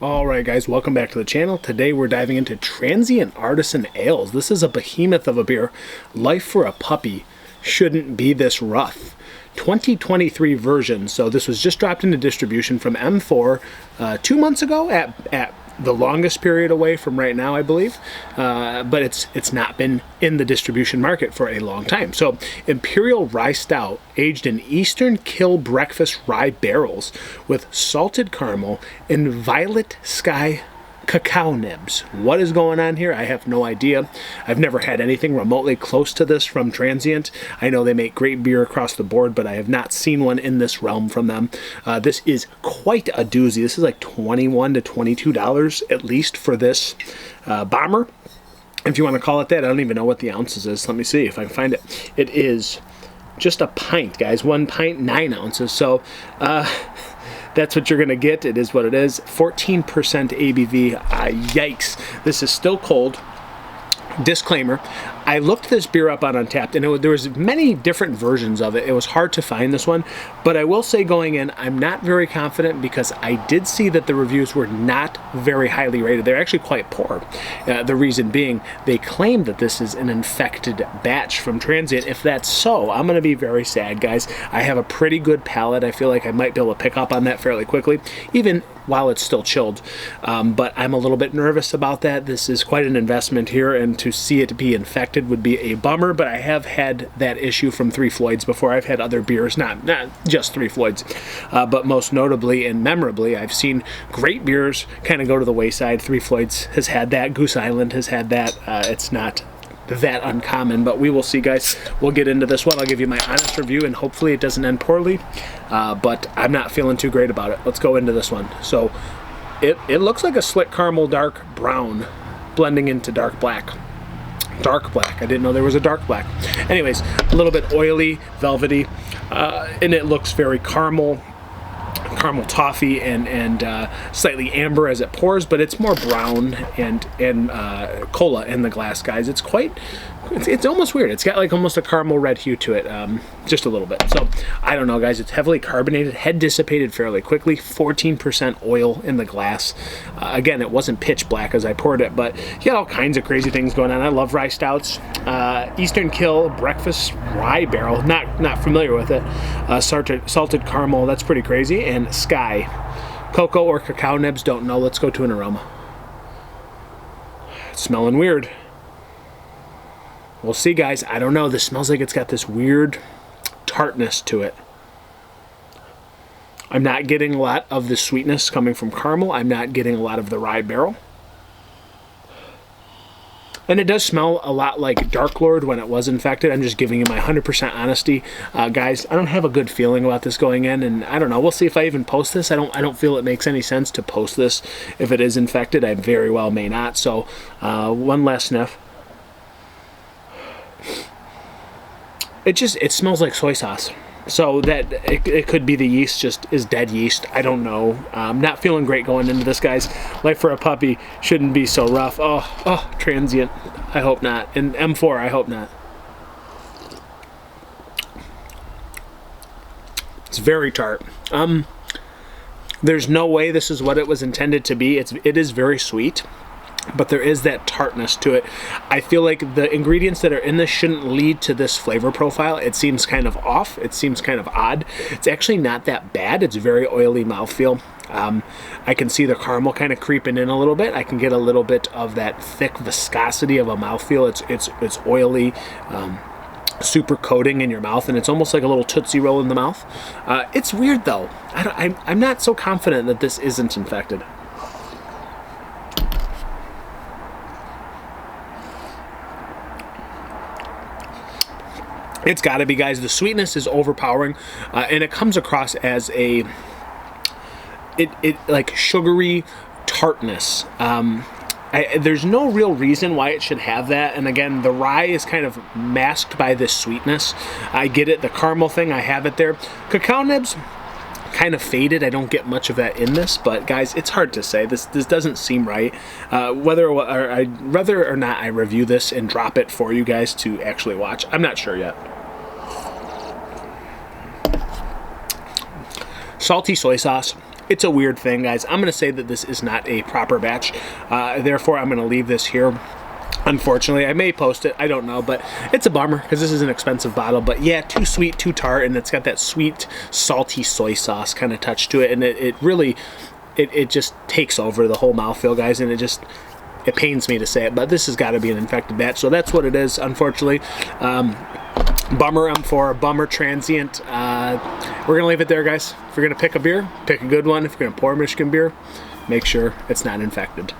Alright guys, welcome back to the channel. Today we're diving into Transient Artisan Ales. This is a behemoth of a beer. Life for a puppy shouldn't be this rough. 2023 version, so this was just dropped into distribution from M4 2 months ago at the longest period away from right now, I believe, but it's not been in the distribution market for a long time. So Imperial Rye Stout, aged in Eastern Kille Breakfast Rye barrels with salted caramel and violet sky cacao nibs. What is going on here? I have no idea. I've never had anything remotely close to this from Transient. I know they make great beer across the board, but I have not seen one in this realm from them. This is quite a doozy. This is like $21 to $22 at least for this bomber, if you want to call it that. I don't even know what the ounces is. Let me see if I can find it. It is just a pint, guys. 1 pint, 9 ounces. So that's what you're going to get. It is what it is. 14% ABV. Yikes. This is still cold. Disclaimer, I looked this beer up on Untapped, and there was many different versions of it. It was hard to find this one, but I will say going in, I'm not very confident because I did see that the reviews were not very highly rated. They're actually quite poor. The reason being, they claim that this is an infected batch from Transient. If that's so, I'm going to be very sad, guys. I have a pretty good palate. I feel like I might be able to pick up on that fairly quickly, even while it's still chilled. But I'm a little bit nervous about that. This is quite an investment here, and to see it be infected would be a bummer, but I have had that issue from Three Floyds before. I've had other beers, not just Three Floyds, but most notably and memorably, I've seen great beers kind of go to the wayside. Three Floyds has had that. Goose Island has had that. It's not that uncommon, but we will see, guys. We'll get into this one. I'll give you my honest review, and hopefully it doesn't end poorly, but I'm not feeling too great about it. Let's go into this one. So it looks like a slick caramel dark brown blending into dark black. Dark black. I didn't know there was a dark black. Anyways, a little bit oily, velvety, and it looks very caramel toffee and slightly amber as it pours, but it's more brown and cola in the glass, guys. It's almost weird. It's got like almost a caramel red hue to it, just a little bit. So I don't know, guys. It's heavily carbonated, head dissipated fairly quickly, 14% oil in the glass. Again, it wasn't pitch black as I poured it, but you got all kinds of crazy things going on. I love rye stouts. Eastern Kille Breakfast Rye barrel, not familiar with it. Salted caramel, that's pretty crazy. And sky, cocoa or cacao nibs, don't know. Let's go to an aroma. It's smelling weird. We'll see, guys. I don't know. This smells like it's got this weird tartness to it. I'm not getting a lot of the sweetness coming from caramel. I'm not getting a lot of the rye barrel. And it does smell a lot like Dark Lord when it was infected. I'm just giving you my 100% honesty. Guys, I don't have a good feeling about this going in, and I don't know. We'll see if I even post this. I don't feel it makes any sense to post this if it is infected. I very well may not. So one last sniff. It smells like soy sauce. So that it could be the yeast just is dead yeast. I don't know. I'm not feeling great going into this, guys. Life for a puppy shouldn't be so rough. Oh, Transient. I hope not. And M4, I hope not. It's very tart. There's no way this is what it was intended to be. It is very sweet, but there is that tartness to it. I feel like the ingredients that are in this shouldn't lead to this flavor profile. It seems kind of off. It seems kind of odd. It's actually not that bad. It's very oily mouthfeel. I can see the caramel kind of creeping in a little bit. I can get a little bit of that thick viscosity of a mouthfeel. It's oily, super coating in your mouth, and it's almost like a little Tootsie Roll in the mouth. It's weird though. I'm not so confident that this isn't infected. It's got to be, guys. The sweetness is overpowering, and it comes across as it like sugary tartness. There's no real reason why it should have that, and again, the rye is kind of masked by this sweetness. I get it. The caramel thing, I have it there. Cacao nibs, kind of faded. I don't get much of that in this, but guys, it's hard to say. This doesn't seem right. Whether or not I review this and drop it for you guys to actually watch, I'm not sure yet. Salty soy sauce. It's a weird thing, guys. I'm going to say that this is not a proper batch. Therefore, I'm going to leave this here. Unfortunately, I may post it, I don't know, but it's a bummer because this is an expensive bottle. But yeah, too sweet, too tart, and it's got that sweet, salty soy sauce kind of touch to it, and it really, it just takes over the whole mouthfeel, guys, and it pains me to say it, but this has got to be an infected batch, so that's what it is, unfortunately. Bummer M4, bummer Transient. We're going to leave it there, guys. If you're going to pick a beer, pick a good one. If you're going to pour Michigan beer, make sure it's not infected.